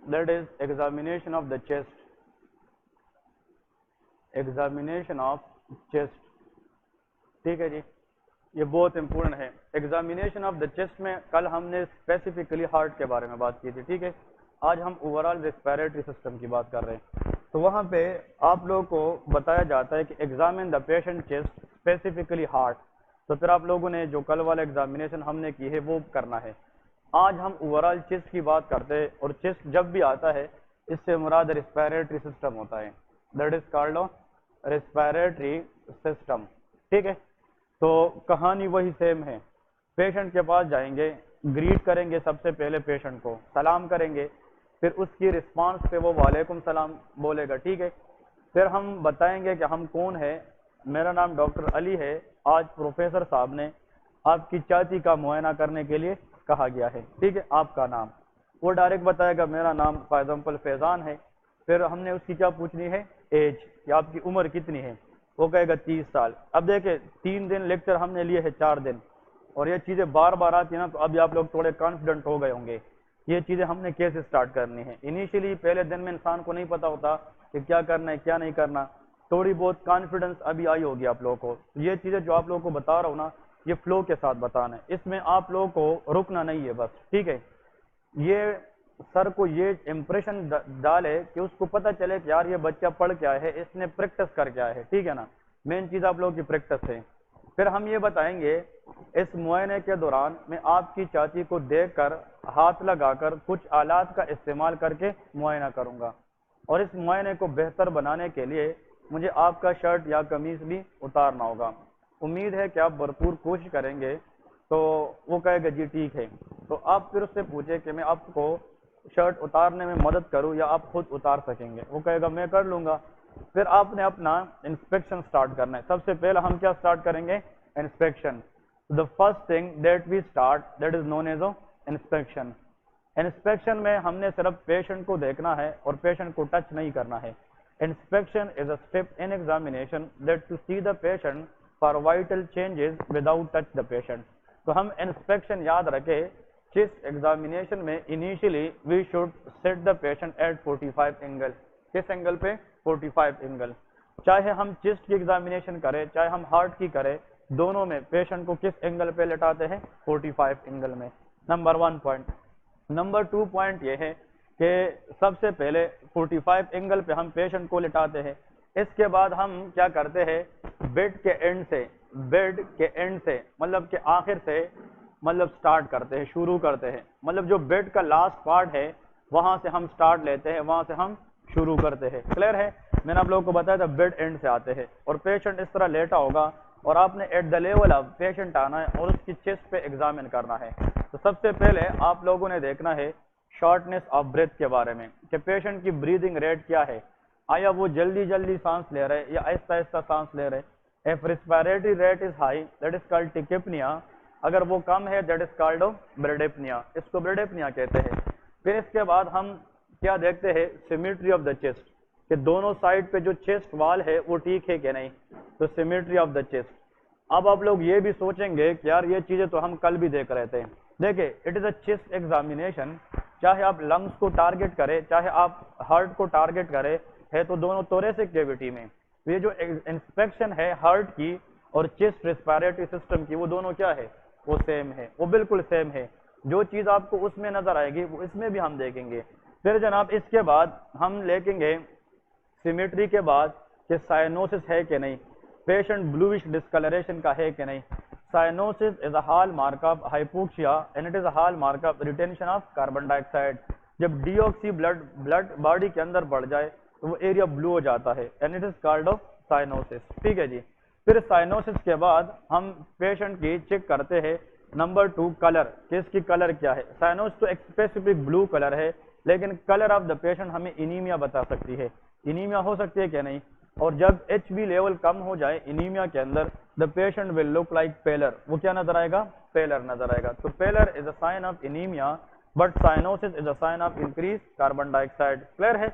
That is examination of the chest, examination of chest. ठीक है जी, ये बहुत इंपॉर्टेंट है। एग्जामिनेशन ऑफ द चेस्ट में कल हमने स्पेसिफिकली हार्ट के बारे में बात की थी, ठीक है। आज हम ओवरऑल रेस्पिरेटरी सिस्टम की बात कर रहे हैं। तो वहाँ पे आप लोगों को बताया जाता है कि examine the patient chest specifically heart. तो फिर आप लोगों ने जो कल वाला एग्जामिनेशन हमने की है वो करना है। आज हम ओवरऑल चेस्ट की बात करते हैं, और चेस्ट जब भी आता है इससे मुराद रेस्पिरेटरी सिस्टम होता है, that is called respiratory system. ठीक है, तो कहानी वही सेम है। पेशेंट के पास जाएंगे, ग्रीट करेंगे, सबसे पहले पेशेंट को सलाम करेंगे, फिर उसकी रिस्पांस पे वो वालेकुम सलाम बोलेगा, ठीक है। फिर हम बताएंगे कि हम कौन है, मेरा नाम डॉक्टर अली है, आज प्रोफेसर साहब ने आपकी छाती का मुआयना करने के लिए कहा गया है, ठीक है। आपका नाम, वो डायरेक्ट बताएगा मेरा नाम फॉर एग्जाम्पल फैजान है। फिर हमने उसकी क्या पूछनी है, एज, कि आपकी उम्र कितनी है, वो कहेगा 30 साल। अब देखे 3 दिन लेक्चर हमने लिए है, 4 दिन, और ये चीजें बार बार आती है ना, तो अभी आप लोग थोड़े कॉन्फिडेंट हो गए होंगे। ये चीजें हमने कैसे स्टार्ट करनी है। इनिशियली पहले दिन में इंसान को नहीं पता होता कि क्या करना है क्या नहीं करना, थोड़ी बहुत कॉन्फिडेंस अभी आई होगी आप लोगों को। ये चीजें जो आप लोगों को बता रहा हूँ ना, ये फ्लो के साथ बताना है, इसमें आप लोगों को रुकना नहीं है बस, ठीक है। ये सर को ये इम्प्रेशन डाले कि उसको पता चले कि यार ये बच्चा पढ़ क्या है, इसने प्रैक्टिस कर क्या है, ठीक है ना। मेन चीज आप लोगों की प्रैक्टिस है। फिर हम ये बताएंगे इस मुआयने के दौरान मैं आपकी छाती को देखकर हाथ लगाकर कुछ आलात का इस्तेमाल करके मुआयना करूंगा, और इस मुआयने को बेहतर बनाने के लिए मुझे आपका शर्ट या कमीज भी उतारना होगा। उम्मीद है कि आप भरपूर कोशिश करेंगे। तो वो कहेगा जी ठीक है। तो आप फिर उससे पूछे कि मैं आपको शर्ट उतारने में मदद करूं या आप खुद उतार सकेंगे, वो कहेगा मैं कर लूंगा। फिर आपने अपना इंस्पेक्शन स्टार्ट करना है। सबसे पहले हम क्या स्टार्ट करेंगे, inspection. The first thing that we start that is known as inspection. Inspection में हमने सिर्फ पेशेंट को देखना है और पेशेंट को टच नहीं करना है। Inspection is a step in examination that to see the patient for vital changes without touch the patient. तो हम इंस्पेक्शन याद रखें, चेस्ट एग्जामिनेशन में initially we should set the patient at 45 angle. किस एंगल पे, 45 एंगल। चाहे हम chest की एग्जामिनेशन करें चाहे हम हार्ट की करें, दोनों में पेशेंट को किस एंगल पे लेटाते हैं, 45 एंगल में। Number 1 point. नंबर 2 पॉइंट ये है कि सबसे पहले 45 एंगल पे हम पेशेंट को लेटाते हैं। इसके बाद हम क्या करते हैं, बेड के एंड से, बेड के एंड से मतलब के आखिर से मतलब स्टार्ट करते हैं, शुरू करते हैं। मतलब जो बेड का लास्ट पार्ट है वहां से हम स्टार्ट लेते हैं, वहां से हम शुरू करते हैं। क्लियर है, मैंने आप लोगों को बताया था बेड एंड से आते हैं, और पेशेंट इस तरह लेटा होगा और आपने at the level of patient आना है और उसकी चेस्ट पे एग्जामिन करना है। तो सबसे पहले आप लोगों ने देखना है शॉर्टनेस ऑफ ब्रेथ के बारे में, कि पेशेंट की ब्रीदिंग रेट क्या है, आया वो जल्दी जल्दी सांस ले रहे या आहिस्ता आहिस्ता सांस ले रहे। If respiratory rate is high that is called tachypnoea, अगर वो कम है दैट इज कॉल्ड ब्रेडेपनिया, इसको ब्रेडेपनिया कहते हैं। फिर इसके बाद हम क्या देखते हैं, सिमेट्री ऑफ द चेस्ट, कि दोनों साइड पे जो चेस्ट वाल है वो ठीक है कि नहीं, तो सिमेट्री ऑफ द चेस्ट। अब आप लोग ये भी सोचेंगे कि यार ये चीजें तो हम कल भी देख रहे थे। देखिए it is a chest examination, चाहे आप लंग्स को टारगेट करें चाहे आप हार्ट को टारगेट करें, है तो दोनों थोरेसिक कैविटी में। ये जो इंस्पेक्शन है हार्ट की और चेस्ट रेस्पिरेटरी सिस्टम की, वो दोनों क्या है, वो सेम है, वो बिल्कुल सेम है। जो चीज आपको उसमें नजर आएगी वो इसमें भी हम देखेंगे। फिर जनाब इसके बाद हम देखेंगे सिमेट्री के बाद कि साइनोसिस है कि नहीं, पेशेंट ब्लूइश डिस्कलरेशन का है कि नहीं। Cyanosis is a hall mark of hypoxia and it is a hall mark of retention of carbon dioxide. जब डीऑक्सी ब्लड बॉडी के अंदर बढ़ जाए तो वो एरिया ब्लू हो जाता है and it is called of cyanosis, ठीक है जी। फिर साइनोसिस के बाद हम पेशेंट की चेक करते हैं नंबर 2 कलर, कि इसकी कलर क्या है। साइनोसिस तो एक स्पेसिफिक ब्लू कलर है, लेकिन कलर ऑफ द पेशेंट हमें इनीमिया बता सकती है, इनीमिया हो सकती है क्या नहीं। और जब HB लेवल कम हो जाए इनीमिया के अंदर, the patient will look like paler, वो क्या नजर आएगा, पेलर नजर आएगा। तो paler is a sign of anaemia but cyanosis is a sign of increase carbon dioxide. Clear है।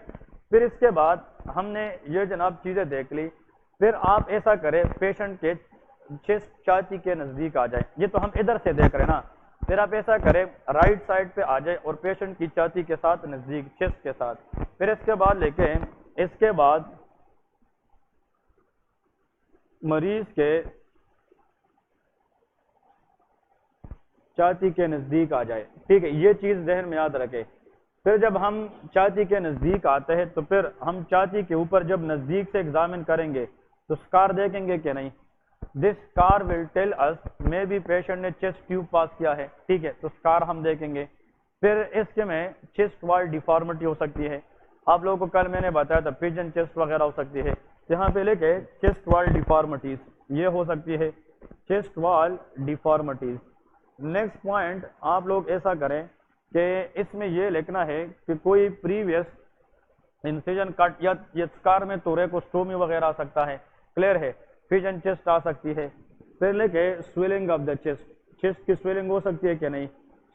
फिर इसके बाद हमने ये जनाब चीजें देख ली। फिर आप ऐसा करें पेशेंट के चेस्ट छाती के नजदीक आ जाए। ये तो हम इधर से देख रहे हैं ना, फिर आप ऐसा करें, राइट साइड पे आ जाए और पेशेंट की छाती के साथ नजदीक, चेस्ट के साथ। फिर इसके बाद लेके, इसके बाद मरीज के छाती के नजदीक आ जाए, ठीक है, ये चीज जहन में याद रखे। फिर जब हम छाती के नजदीक आते हैं तो फिर हम छाती के ऊपर जब नजदीक से एग्जामिन करेंगे तो स्कार देखेंगे कि नहीं, this scar will tell us may be patient ने चेस्ट ट्यूब पास किया है, ठीक है, तो स्कार हम देखेंगे। फिर इसके में चेस्ट वॉल डिफॉर्मिटी हो सकती है, आप लोगों को कल मैंने बताया था पिजन चेस्ट वगैरह हो सकती है, यहाँ पे लेके चेस्ट वॉल डिफॉर्मिटीज ये हो सकती है, chest wall deformities. Next point आप लोग ऐसा करें कि इसमें ये लिखना है कि कोई प्रीवियस इंसिजन कट या ये स्कार में थोरेकोस्टोमी वगैरह आ सकता है, क्लियर है, पिजन चेस्ट आ सकती है। फिर लेके swelling of the chest, chest की स्वेलिंग हो सकती है कि नहीं,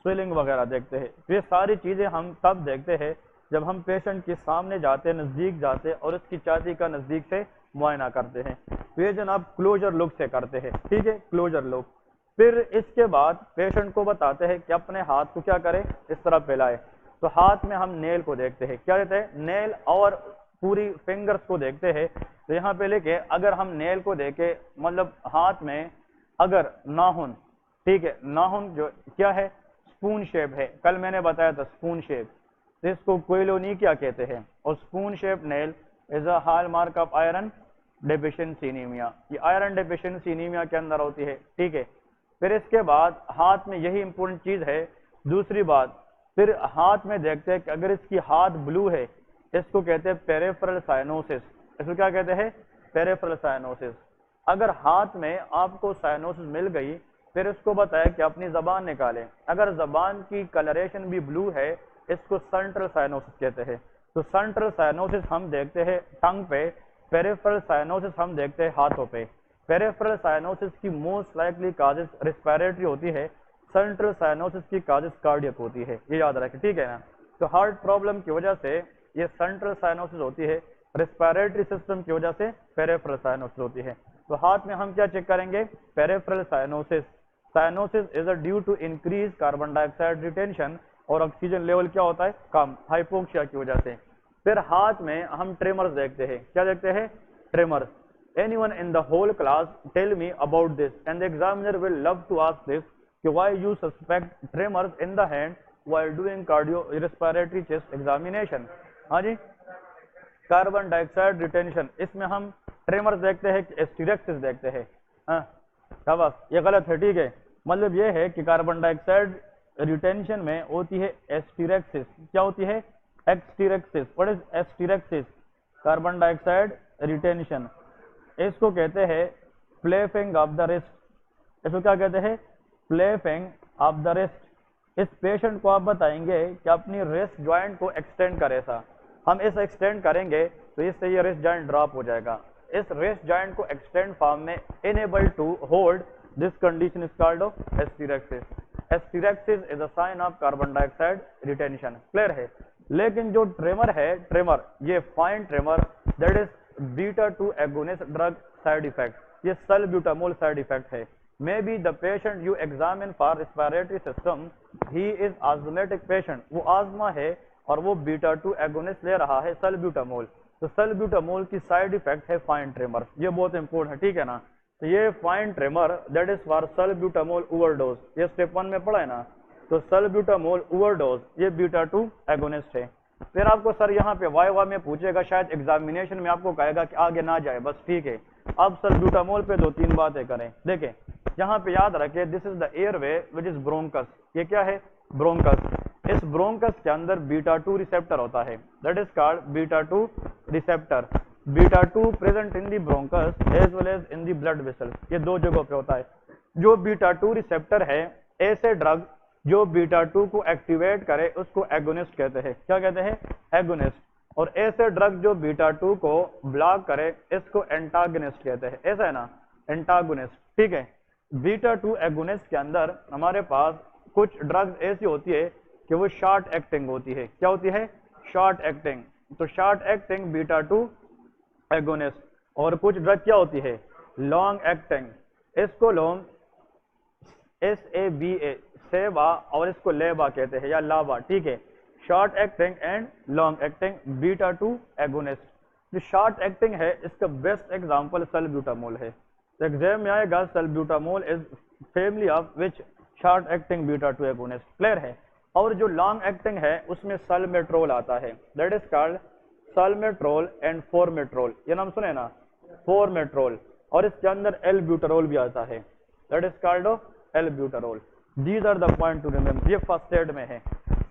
स्वेलिंग वगैरह देखते हैं। ये सारी चीजें हम तब देखते हैं जब हम पेशेंट के सामने जाते, नजदीक जाते और उसकी छाती का नजदीक से मुआयना करते हैं। पेशेंट आप क्लोजर लुक से करते हैं, ठीक है, क्लोजर लुक। फिर इसके बाद पेशेंट को बताते हैं कि अपने हाथ को क्या करें, इस तरह फैलाए। तो हाथ में हम नेल को देखते हैं, क्या देते हैं, नेल और पूरी फिंगर्स को देखते हैं। तो यहाँ पे लेके अगर हम नेल को देखे, मतलब हाथ में अगर नाखून, ठीक है, नाखून जो क्या है, स्पून शेप है, कल मैंने बताया था स्पून शेप, तो इसको कोइलोनी क्या कहते हैं। और spoon shape nail is a hall mark of iron deficiency anaemia, ये आयरन डेफिशिएंसी एनीमिया के अंदर होती है, ठीक है। फिर इसके बाद हाथ में यही इंपॉर्टेंट चीज है। दूसरी बात, फिर हाथ में देखते हैं कि अगर इसकी हाथ ब्लू है, इसको कहते हैं पेरिफेरल साइनोसिस, इसको क्या कहते हैं, पेरिफेरल साइनोसिस। अगर हाथ में आपको साइनोसिस मिल गई, फिर इसको बताया कि अपनी जबान निकालें, अगर जबान की कलरेशन भी ब्लू है, इसको सेंट्रल साइनोसिस कहते हैं। तो सेंट्रल साइनोसिस हम देखते हैं टंग पे, पेरिफेरल साइनोसिस हम देखते हैं हाथों पे। पेरिफेरल साइनोसिस की मोस्ट लाइकली काजेस रिस्पिरेटरी होती है, सेंट्रल साइनोसिस की काजेस कार्डियक होती है, ये याद रखें, ठीक है ना। तो हार्ट प्रॉब्लम की वजह से ये सेंट्रल साइनोसिस होती है, रिस्पिरेटरी सिस्टम की वजह से पेरिफेरल साइनोसिस होती है। तो हाथ में हम क्या चेक करेंगे, peripheral cyanosis. Cyanosis is a due to increase carbon dioxide retention, और ऑक्सीजन लेवल क्या होता है, कम, हाइपोक्सिया की वजह से। फिर हाथ में हम ट्रेमर्स देखते हैं, क्या देखते हैं, tremors. Anyone in the whole class tell me about this, and the examiner will love to ask this कि why you suspect tremors in the hand while doing cardio respiratory chest examination। हाँ जी, carbon dioxide retention, इसमें हम tremors देखते हैं कि एस्टिरेक्सिस देखते हैं। हाँ शाबाश, ये गलत है, ठीक है, मतलब ये है कि कार्बन डाइऑक्साइड रिटेंशन में होती है एस्टिरेक्सिस, क्या होती है, asterixis. What is asterixis, carbon dioxide retention. इसको कहते हैं फ्लैपिंग ऑफ द रिस्ट, इसको क्या कहते हैं, फ्लैपिंग ऑफ द रिस्ट। इस पेशेंट को आप बताएंगे कि अपनी रिस्ट जॉइंट को एक्सटेंड करे, ऐसा हम ऐसा एक्सटेंड करेंगे तो इससे ये रिस्ट जॉइंट ड्रॉप हो जाएगा। इस रिस्ट जॉइंट को एक्सटेंड फॉर्म में enable to hold this condition is called of asterixis. Asterixis is a sign of carbon dioxide retention, clear है। लेकिन जो ट्रेमर है, ट्रेमर ये fine tremor, that is beta two agonist drug side effect, ये salbutamol side effect है। May be the patient you examine for respiratory system, he is asthmatic patient, वो asthma है और वो बीटा-2 एगोनिस्ट ले रहा है सल्ब्यूटामोल। तो सल्ब्यूटामोल की साइड इफेक्ट है फाइन ट्रेमर, ये बहुत इंपॉर्टेंट है, ठीक है ना। तो ये fine tremor that is for salbutamol overdose, ये स्टेप 1 में पढ़ा है ना। तो सल्ब्यूटामोल ओवरडोज ये बीटा-2 एगोनिस्ट है। फिर आपको सर यहाँ पे वाई में पूछेगा, शायद एग्जामिनेशन में आपको कहेगा कि आगे ना जाए, बस ठीक है। अब सल्ब्यूटामोल पे 2-3 बातें करें, देखें यहाँ पे याद रखें, this is the airway which is bronchus, ये क्या है, ब्रोंकस। इस ब्रोंकस के अंदर बीटा-2 रिसेप्टर होता है, that is called beta two receptor. Beta two present in the bronchus as well as in the blood vessels, ये 2 जगहों पे होता है। जो बीटा-2 रिसेप्टर है, ऐसे ड्रग जो बीटा-2 को एक्टिवेट करे उसको एगोनिस्ट कहते हैं, क्या कहते हैं, एगोनिस्ट। और ऐसे ड्रग जो बीटा-2 को ब्लॉक करे इसको एंटागोनिस्ट कहते हैं, ऐसा है ना, एंटागोनिस्ट, ठीक है। बीटा-2 एगोनिस्ट के अंदर हमारे पास कुछ ड्रग्स ऐसी होती है कि वो शॉर्ट एक्टिंग होती है, क्या होती है, शॉर्ट एक्टिंग। तो शॉर्ट एक्टिंग बीटा-2 एगोनिस्ट। और कुछ ड्रग क्या होती है, लॉन्ग एक्टिंग, इसको लॉन्ग SABA सेबा और इसको लेबा कहते हैं या लाबा, ठीक है। Short acting and long acting beta 2 agonist. जो शॉर्ट एक्टिंग है इसका बेस्ट एग्जांपल सल्ब्यूटामोल है। तो एग्जाम में आएगा salbutamol is family of which short acting beta 2 agonist, clear है। और जो लॉन्ग एक्टिंग है उसमें सल्मेट्रोल आता है, दैट इज कॉल्ड सल्मेट्रोल एंड फोरमेट्रोल, ये नाम सुने ना, फोरमेट्रोल। और इसके अंदर एल ब्यूटारोल भी आता है, that is called albuterol. These are the point to remember, ये फर्स्ट एड में है।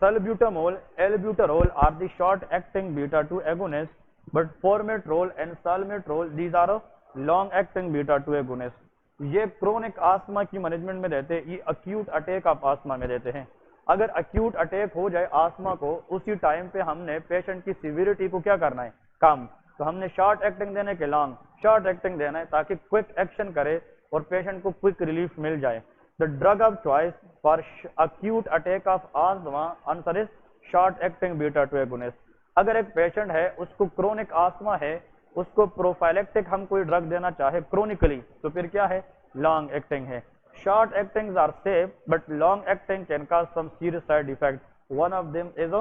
Salbutamol, albuterol are the short acting beta 2 agonist, but formoterol and salmeterol these are long acting beta 2 agonist. ये chronic asthma की management में देते हैं, ये acute attack of asthma में देते हैं। अगर अक्यूट अटैक हो जाए आस्थमा को, उसी टाइम पे हमने पेशेंट की सिविरिटी को क्या करना है, कम, तो हमने शॉर्ट एक्टिंग देने के लॉन्ग शॉर्ट एक्टिंग देना है ताकि क्विक एक्शन करे और पेशेंट को क्विक रिलीफ मिल जाए। The drug of choice for acute attack of asthma answer is short acting beta 2 agonist. अगर एक पेशेंट है उसको क्रोनिक आस्थमा है, उसको प्रोफाइलेक्टिक हम कोई ड्रग देना चाहे क्रोनिकली, तो फिर क्या है, लॉन्ग एक्टिंग है। Short actings are safe, but long acting can cause some serious side effects. One of them is a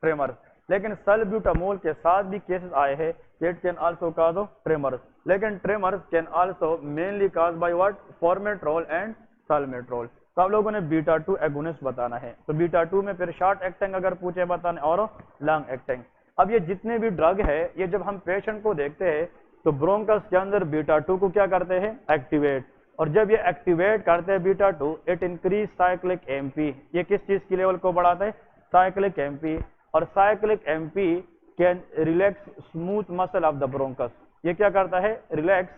tremor. लेकिन सल्ब्यूटामोल के साथ भी केसेस आए हैं कि it can also cause a tremors. लेकिन tremors can also mainly caused by what? Formoterol and salmeterol. तो आप लोगों ने बीटा 2 एगोनिस्ट बताना है, तो बीटा 2 में फिर शॉर्ट एक्टिंग अगर पूछे बताने और लॉन्ग एक्टिंग। अब ये जितने भी ड्रग है, ये जब हम पेशेंट को देखते हैं तो ब्रोंकस के अंदर बीटा 2 को क्या करते हैं, एक्टिवेट। और जब ये एक्टिवेट करते हैं beta 2, it increase cyclic MP. ये किस चीज की लेवल को बढ़ाता है, साइक्लिक एमपी। और cyclic MP can relax smooth muscle of the bronchus. ये क्या करता है, रिलैक्स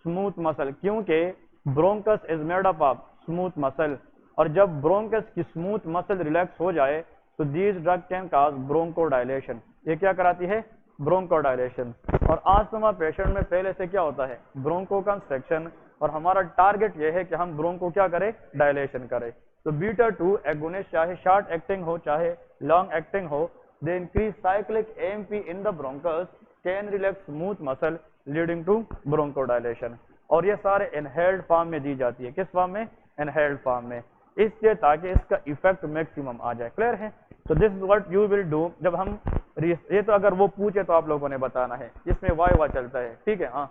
स्मूथ मसल, क्योंकि bronchus is made up of smooth muscle. और जब ब्रोंकस की स्मूथ मसल रिलैक्स हो जाए तो दीज ड्रग कैन कॉज ब्रोंकोडायलेशन। ये क्या कराती है, ब्रोंकोडायलेशन। और आस्थमा पेशेंट में पहले से क्या होता है, ब्रोंको कंस्ट्रक्शन, और हमारा टारगेट ये है कि हम ब्रोंको क्या करें, डायलेशन करें। तो बीटा 2 एगोनिस्ट चाहे शॉर्ट एक्टिंग हो चाहे लॉन्ग एक्टिंग हो, they increase cyclic AMP in the bronchus, can relax smooth muscle leading to bronchodilation. और ये सारे इनहेल्ड फॉर्म में दी जाती है, किस फॉर्म में, इनहेल्ड फॉर्म में, इसलिए ताकि इसका इफेक्ट मैक्सिमम आ जाए। क्लियर है। तो this is what you will do जब हम ये, तो अगर वो पूछे तो आप लोगों ने बताना है, इसमें वाइवा चलता है, ठीक है। हाँ,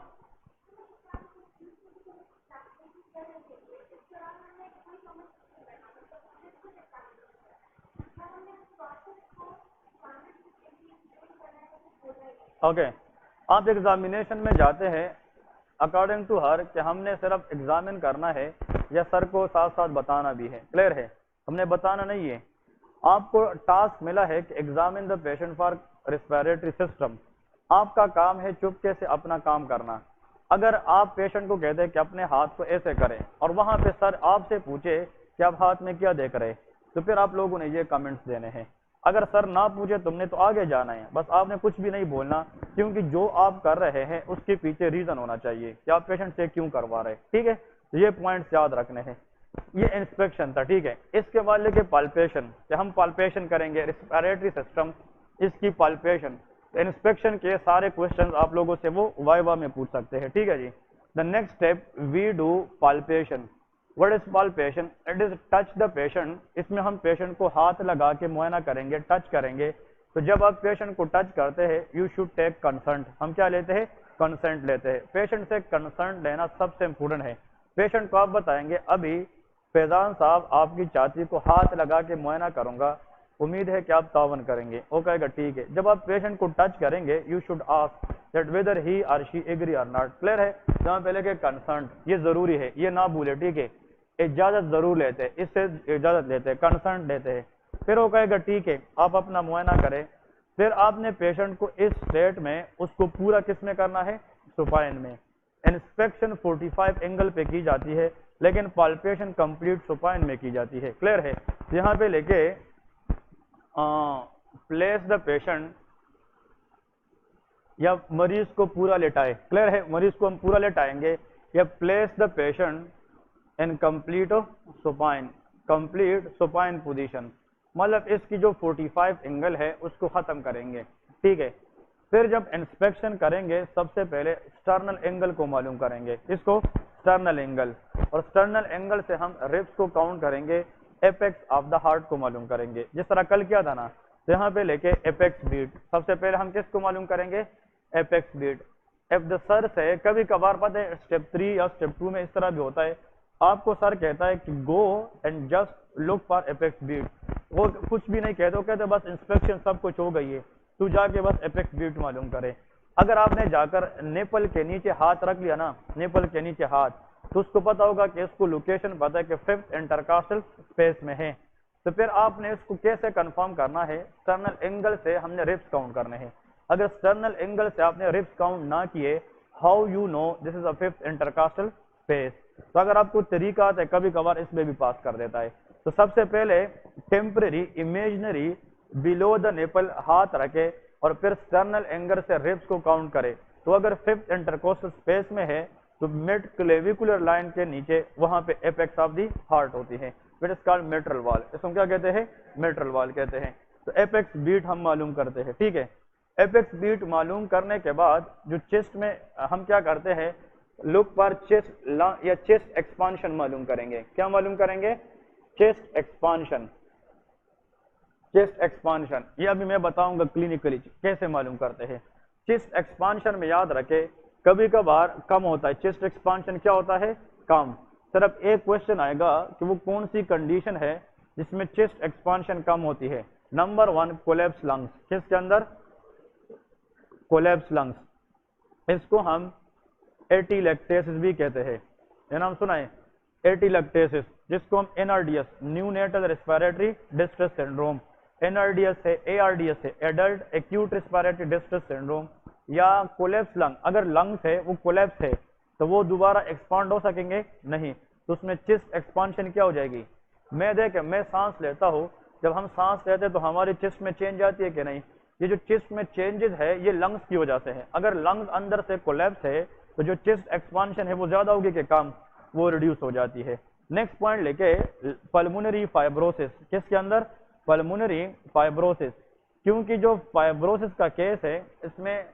ओके। आप एग्जामिनेशन में जाते हैं अकॉर्डिंग टू हर कि हमने सिर्फ एग्जामिन करना है या सर को साथ साथ बताना भी है, क्लियर है, हमने बताना नहीं है। आपको टास्क मिला है कि examine the patient for respiratory system. आपका काम है चुपके से अपना काम करना। अगर आप पेशेंट को कहते हैं कि अपने हाथ को ऐसे करें और वहां पे सर आपसे पूछे कि आप हाथ में क्या देख रहे, तो फिर आप लोगों ने ये कमेंट्स देने हैं। अगर सर ना पूछे तुमने तो आगे जाना है, बस आपने कुछ भी नहीं बोलना, क्योंकि जो आप कर रहे हैं उसके पीछे रीजन होना चाहिए कि आप पेशेंट से क्यों करवा रहे हैं, ठीक है। तो ये पॉइंट्स याद रखने हैं। ये इंस्पेक्शन था, ठीक है। इसके बाद लेके पाल्पेशन, कि हम पाल्पेशन करेंगे रेस्पिरेटरी सिस्टम, इसकी पाल्पेशन। इंस्पेक्शन के सारे क्वेश्चंस आप लोगों से वो वाइवा में पूछ सकते हैं, ठीक है जी। The next step we do palpation. What is palpation, it is touch the patient. इसमें हम पेशेंट को हाथ लगा के मुआयना करेंगे, टच करेंगे। तो जब आप पेशेंट को टच करते हैं यू शुड टेक कंसर्ट। हम क्या लेते हैं, कंसेंट लेते हैं। पेशेंट से कंसर्ट लेना सबसे इंपोर्टेंट है। पेशेंट को आप बताएंगे अभी फैजान साहब आपकी चाची को हाथ लगा के मुआयना करूंगा, उम्मीद है कि आप तावन करेंगे। वो कहेगा ठीक है। जब आप पेशेंट को टच करेंगे you should ask that whether ही और शी एग्री और नॉट, क्लियर है। जहाँ पहले के कंसर्ट, ये जरूरी है, ये ना भूले, ठीक है। इजाजत जरूर लेते हैं, इससे इजाजत लेते हैं, कंसर्ट लेते हैं। फिर वो कहेगा ठीक है, आप अपना मुआयना करें। फिर आपने पेशेंट को इस स्टेट में उसको पूरा किस में करना है, सुपाइन में। इंस्पेक्शन 45 एंगल पे की जाती है, लेकिन पाल्पेशन कंप्लीट सुपाइन में की जाती है, क्लियर है। यहाँ पे लेके प्लेस द पेशेंट, या मरीज को पूरा लेटाए, क्लियर है। मरीज को हम पूरा लेटाएंगे, या place the patient in complete supine, complete supine position, मतलब इसकी जो 45 एंगल है उसको खत्म करेंगे, ठीक है। फिर जब इंस्पेक्शन करेंगे सबसे पहले स्टर्नल एंगल को मालूम करेंगे, इसको स्टर्नल एंगल, और स्टर्नल एंगल से हम रिब्स को काउंट करेंगे एपेक्स ऑफ द हार्ट को मालूम करेंगे। जिस तरह कल किया था ना, तो यहाँ पे लेके एपेक्स बीट, सबसे पहले हम किसको मालूम करेंगे, apex beat. If the sir से कभी कभार पता है स्टेप 3 या स्टेप 2 में इस तरह भी होता है, आपको सर कहता है कि go and just look for apex beat, वो कुछ भी नहीं कहते, वो कहते बस इंस्पेक्शन सब कुछ हो गई है, तू जाके बस एपेक्स बीट मालूम करे। अगर आपने जाकर नेपल के नीचे हाथ रख लिया ना, नेपल के नीचे हाथ, तो उसको पता होगा कि इसको लोकेशन पता है कि 5th इंटरकास्टल स्पेस में है। तो फिर आपने इसको कैसे कंफर्म करना है, स्टर्नल एंगल से हमने रिप्स काउंट करने हैं। अगर स्टर्नल एंगल से आपने रिप्स काउंट ना किए, how you know this is a 5th intercostal space. तो अगर आपको तरीका आता है, कभी कभार इसमें भी पास कर देता है। तो सबसे पहले temporary imaginary below the nipple हाथ रखे और फिर स्टर्नल एंगल से रिप्स को काउंट करे। तो अगर 5th इंटरकोस्टल स्पेस में है तो मिड क्लेविकुलर लाइन के नीचे वहां पे एपेक्स ऑफ दी हार्ट होती है, it is called mitral wall. इसको क्या कहते हैं, मेट्रल वॉल कहते हैं। तो एपेक्स बीट हम मालूम करते हैं, ठीक है। एपेक्स बीट मालूम करने के बाद जो चेस्ट में हम क्या करते हैं, लुक पर चेस्ट या चेस्ट एक्सपांशन मालूम करेंगे। क्या मालूम करेंगे, चेस्ट एक्सपांशन। चेस्ट एक्सपांशन ये अभी मैं बताऊंगा क्लिनिकली कैसे मालूम करते हैं। चेस्ट एक्सपांशन में याद रखे कभी कभार कम होता है, चेस्ट एक्सपांशन क्या होता है, कम। सिर्फ एक क्वेश्चन आएगा कि वो कौन सी कंडीशन है जिसमें चेस्ट एक्सपांशन कम होती है। नंबर 1 कोलैप्स लंग्स, किसके अंदर, कोलैप्स लंग्स। इसको हम एटीलेक्टेसिस भी कहते हैं, ये नाम सुना है, एटीलेक्टेसिस, जिसको हम NRDS, neonatal respiratory distress syndrome, NRDS है, एआरडीएस है, adult acute respiratory distress syndrome, या कोलैप्स लंग। अगर लंग्स है वो कोलैप्स है तो वो दोबारा एक्सपांड हो सकेंगे नहीं, तो उसमें चेस्ट एक्सपांशन क्या हो जाएगी। मैं सांस लेता हूँ, जब हम सांस लेते हैं तो हमारी चेस्ट में चेंज आती है कि नहीं, ये जो चेस्ट में चेंजेस है ये लंग्स की वजह से है। अगर लंग्स अंदर से कोलैप्स है तो जो चेस्ट एक्सपांशन है वो ज्यादा होगी कि कम, वो रिड्यूस हो जाती है। नेक्स्ट पॉइंट लेके पल्मोनरी फाइब्रोसिस, किसके अंदर, पल्मोनरी फाइब्रोसिस, क्योंकि जो फाइब्रोसिस का केस है इसमें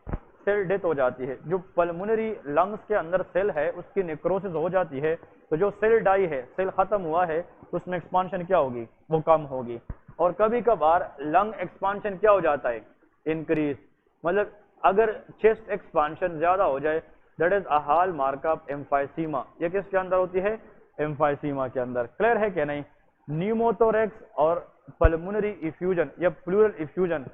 सेल डेथ हो जाती है। जो पल्मोनरी लंग्स के अंदर सेल है उसकी नेक्रोसिस हो जाती है, तो जो सेल डाई है, सेल खत्म हुआ है, तो उसमें एक्सपांशन क्या होगी, वो कम होगी। और कभी कभार लंग एक्सपांशन क्या हो जाता है, इंक्रीज। मतलब अगर चेस्ट एक्सपांशन ज्यादा हो जाए, that is a hall mark of emphysema. ये किसके अंदर होती है, एम्फाइसीमा के अंदर। क्लियर है कि नहीं। न्यूमोथोरेक्स और पल्मोनरी इफ्यूजन या प्लूरल इफ्यूजन,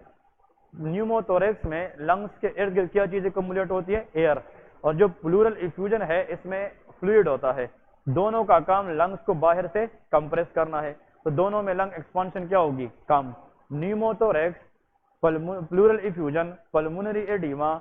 न्यूमोथोरेक्स में लंग्स के इर्द गिर्द क्या चीजें कम्युलेट होती है, एयर, और जो प्लूरल इफ्यूजन है इसमें फ्लूइड होता है। दोनों का काम लंग्स को बाहर से कंप्रेस करना है, तो दोनों में लंग एक्सपांशन क्या होगी, कम। Pneumothorax, pleural effusion, pulmonary oedema,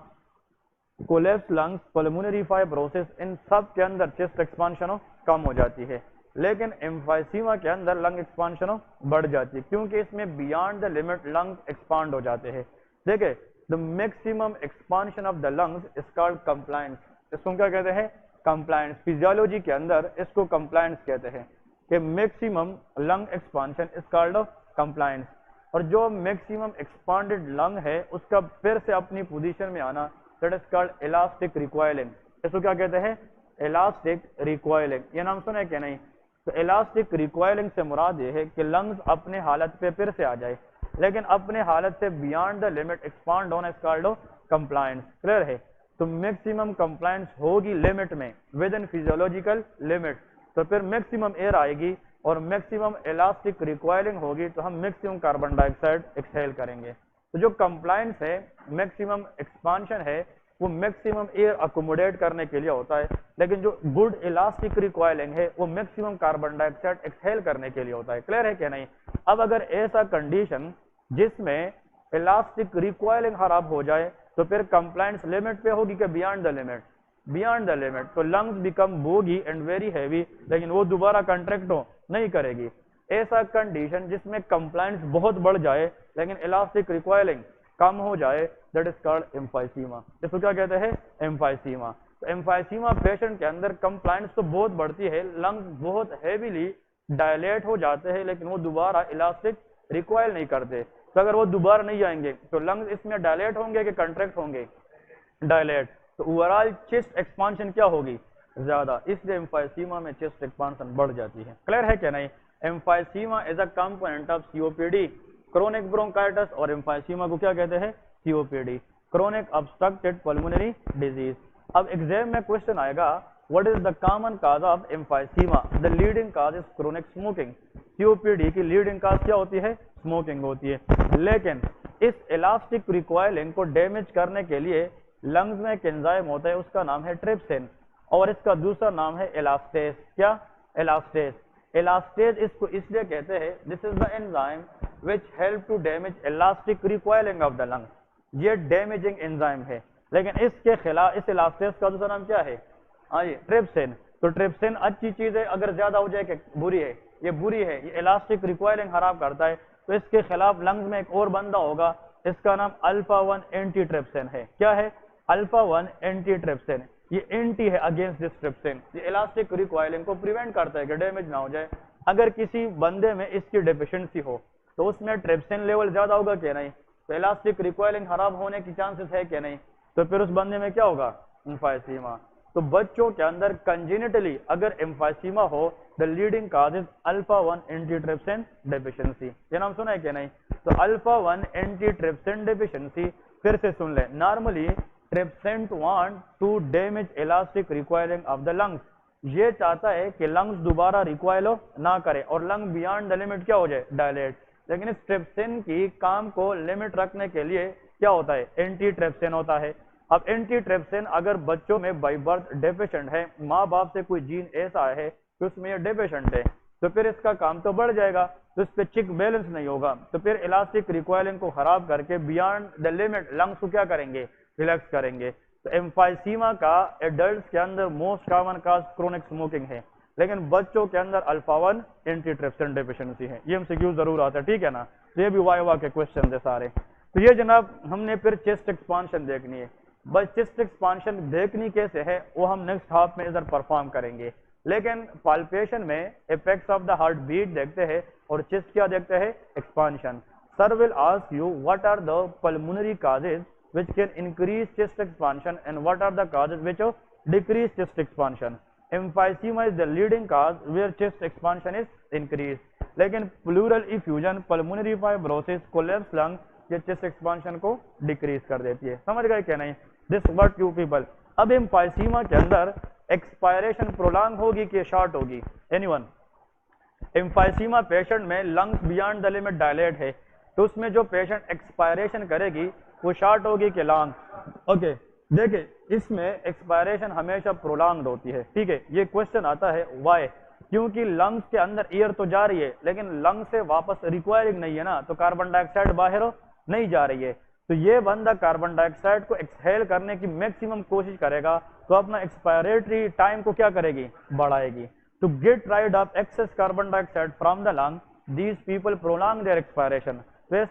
collapse lungs, pulmonary fibrosis, इन सब के अंदर चेस्ट एक्सपांशन कम हो जाती है। लेकिन एम्फाइसीमा के अंदर लंग एक्सपांशन बढ़ जाती है, क्योंकि इसमें beyond the limit lung expand हो जाते हैं। देखिए, the maximum expansion of the lungs is called compliance. इसको क्या कहते हैं, कंप्लायंस। फिजियोलॉजी के अंदर इसको कंप्लायंस कहते हैं कि maximum lung expansion is called compliance. और जो मैक्सिमम एक्सपांडेड लंग है उसका फिर से अपनी पोजीशन में आना, that is called elastic recoiling. इसको क्या कहते हैं, इलास्टिक रिकॉइलिंग। ये नाम सुना है कि नहीं। तो इलास्टिक रिकॉइलिंग से मुराद ये है कि लंग्स अपने हालत पे फिर से आ जाए, लेकिन अपने हालत से बियॉन्ड द लिमिट एक्सपांड होना, इज कॉल्ड कंप्लायंस। क्लियर है। तो मैक्सिमम कंप्लायंस होगी लिमिट में, विद इन फिजियोलॉजिकल लिमिट, तो फिर मैक्सिमम एयर आएगी और मैक्सिमम इलास्टिक रिकॉइलिंग होगी, तो हम मैक्सिमम कार्बन डाइऑक्साइड एक्सहेल करेंगे। तो जो कंप्लायंस है, मैक्सिमम एक्सपांशन है, वो मैक्सिमम एयर अकोमोडेट करने के लिए होता है, लेकिन जो गुड इलास्टिक रिकॉइलिंग है वो मैक्सिमम कार्बन डाइऑक्साइड एक्सहेल करने के लिए होता है। क्लियर है कि नहीं। अब अगर ऐसा कंडीशन जिसमें इलास्टिक रिकॉइलिंग खराब हो जाए, तो फिर कंप्लायंस लिमिट पे होगी कि beyond the limit, beyond the limit, तो lungs become boggy and very heavy, लेकिन वो दोबारा कंट्रैक्ट नहीं करेगी। ऐसा कंडीशन जिसमें कंप्लायंस बहुत बढ़ जाए लेकिन इलास्टिक रिकॉइलिंग कम हो जाए, दैट इज कॉल्ड एम्फाइसीमा। इसको क्या कहते हैं, एम्फाइसीमा। तो एम्फाइसीमा पेशेंट के अंदर कंप्लायंस तो बहुत बढ़ती है, लंग्स बहुत हैवीली डायलेट हो जाते हैं, लेकिन वो दोबारा इलास्टिक रिकॉइल नहीं करते। तो अगर वो दोबारा नहीं आएंगे तो लंग्स इसमें डायलेट होंगे कि कंट्रैक्ट होंगे, डायलेट, तो ओवरऑल चेस्ट एक्सपांशन क्या होगी, ज्यादा, इसलिए एम्फाइसीमा में चेस्ट एक्सपांशन बढ़ जाती है। क्लियर है क्या नहीं। Emphysema is a component of COPD, chronic bronchitis और एम्फाइसीमा को क्या कहते हैं, COPD, chronic obstructed pulmonary disease. अब एग्जाम में क्वेश्चन आएगा what is the common cause of emphysema, the leading cause is chronic smoking. COPD की लीडिंग काज क्या होती है, स्मोकिंग होती है। लेकिन इस इलास्टिक रिकॉइलिंग को डैमेज करने के लिए लंग्स में एक एंजाइम होता है, उसका नाम है ट्रिप्सिन, और इसका दूसरा नाम है इलास्टेज। क्या, इलास्टेज। इलास्टेज इसको इसलिए कहते हैं, this is the enzyme which help to damage elastic recoiling of the lungs. ये डैमेजिंग एंजाइम है, लेकिन इसके खिलाफ इस इलास्टेज का दूसरा नाम क्या है, आइए, ट्रिप्सिन। तो ट्रिप्सिन अच्छी चीज है, अगर ज्यादा हो जाए कि बुरी है, ये बुरी है, ये इलास्टिक रिकॉइलिंग खराब करता है। तो इसके खिलाफ लंग्स में एक और बंदा होगा, इसका नाम अल्फा 1 एंटी ट्रिप्सिन है। क्या है, अल्फा 1 एंटी ट्रिप्सिन। ये एंटी है अगेंस्ट दिस ट्रिप्सिन, ये इलास्टिक रिकॉइलिंग को प्रिवेंट करता है कि डैमेज ना हो जाए। अगर किसी बंदे में इसकी डेफिशिएंसी हो तो उसमें ट्रिप्सिन लेवल ज्यादा होगा क्या नहीं, तो इलास्टिक रिकॉइलिंग खराब होने की चांसेस है क्या नहीं, तो फिर उस बंदे में क्या होगा, एम्फाइसीमा। तो बच्चों के अंदर कंजेनिटली अगर एम्फाइसीमा हो, the leading cause is alpha 1 anti trypsin deficiency. ये नाम सुना है क्या नहीं, तो अल्फा 1 एंटी ट्रिप्सिन डेफिशिएंसी, फिर से सुन ले, normally trypsin want to damage elastic recoiling of the lungs. ये चाहता है कि लंग्स दोबारा रिकॉइल ना करे और लंग बियॉन्ड द लिमिट क्या हो जाए, डायलेट। लेकिन इस ट्रिप्सिन की काम को लिमिट रखने के लिए क्या होता है, एंटी ट्रिप्सिन होता है। अब एंटी ट्रिप्सिन अगर बच्चों में बाई बर्थ डेफिशिएंट है, माँ बाप से कोई जीन ऐसा है कि उसमें ये डेफिशिएंट है, तो फिर इसका काम तो बढ़ जाएगा, तो इस पे चिक बैलेंस नहीं होगा, तो फिर इलास्टिक रिकॉइलिंग को खराब करके बियॉन्ड द लिमिट लंग्स को क्या करेंगे, रिलैक्स करेंगे। तो एम्फाइसीमा का एडल्ट्स के अंदर most common cause chronic smoking है, लेकिन बच्चों के अंदर अल्फा 1 एंटी ट्रिप्सिन डेफिशिएंसी है। ये एमसीक्यू जरूर आता है, ठीक है ना, तो ये भी वाइवा के क्वेश्चन है सारे। तो ये जनाब हमने फिर चेस्ट एक्सपांशन देखनी है। बस चेस्ट एक्सपांशन देखनी कैसे है वो हम नेक्स्ट हाफ में इधर परफॉर्म करेंगे, लेकिन पाल्पेशन में effects of the heart beat देखते हैं और चेस्ट क्या देखते हैं, expansion. Sir will ask you what are the pulmonary causes which can increase chest expansion and what are the causes which decrease chest expansion. Emphysema is the leading cause where chest expansion is increased, लेकिन pleural effusion, pulmonary fibrosis, collapsed lung ये chest expansion को decrease कर देती है। समझ गए क्या नहीं, this what you people। अब emphysema के अंदर expiration prolong होगी कि short होगी, anyone? emphysema पेशेंट में lungs beyond the limit dilate है, तो उसमें जो पेशेंट एक्सपायरेशन करेगी वो शॉर्ट होगी कि लॉन्ग, ओके। देखिए इसमें एक्सपायरेशन हमेशा प्रोलॉन्ग्ड होती है, ठीक है। ये क्वेश्चन आता है व्हाई, क्योंकि लंग्स के अंदर एयर तो जा रही है लेकिन लंग से वापस रिक्वायरिंग नहीं है ना, तो कार्बन डाइऑक्साइड बाहर नहीं जा रही है, तो ये बंदा कार्बन डाइऑक्साइड को एक्सहेल करने की मैक्सिमम कोशिश करेगा, तो अपना एक्सपायरेटरी टाइम को क्या करेगी, बढ़ाएगी। To get ride of excess carbon dioxide from the lung, these people prolong their expiration. तो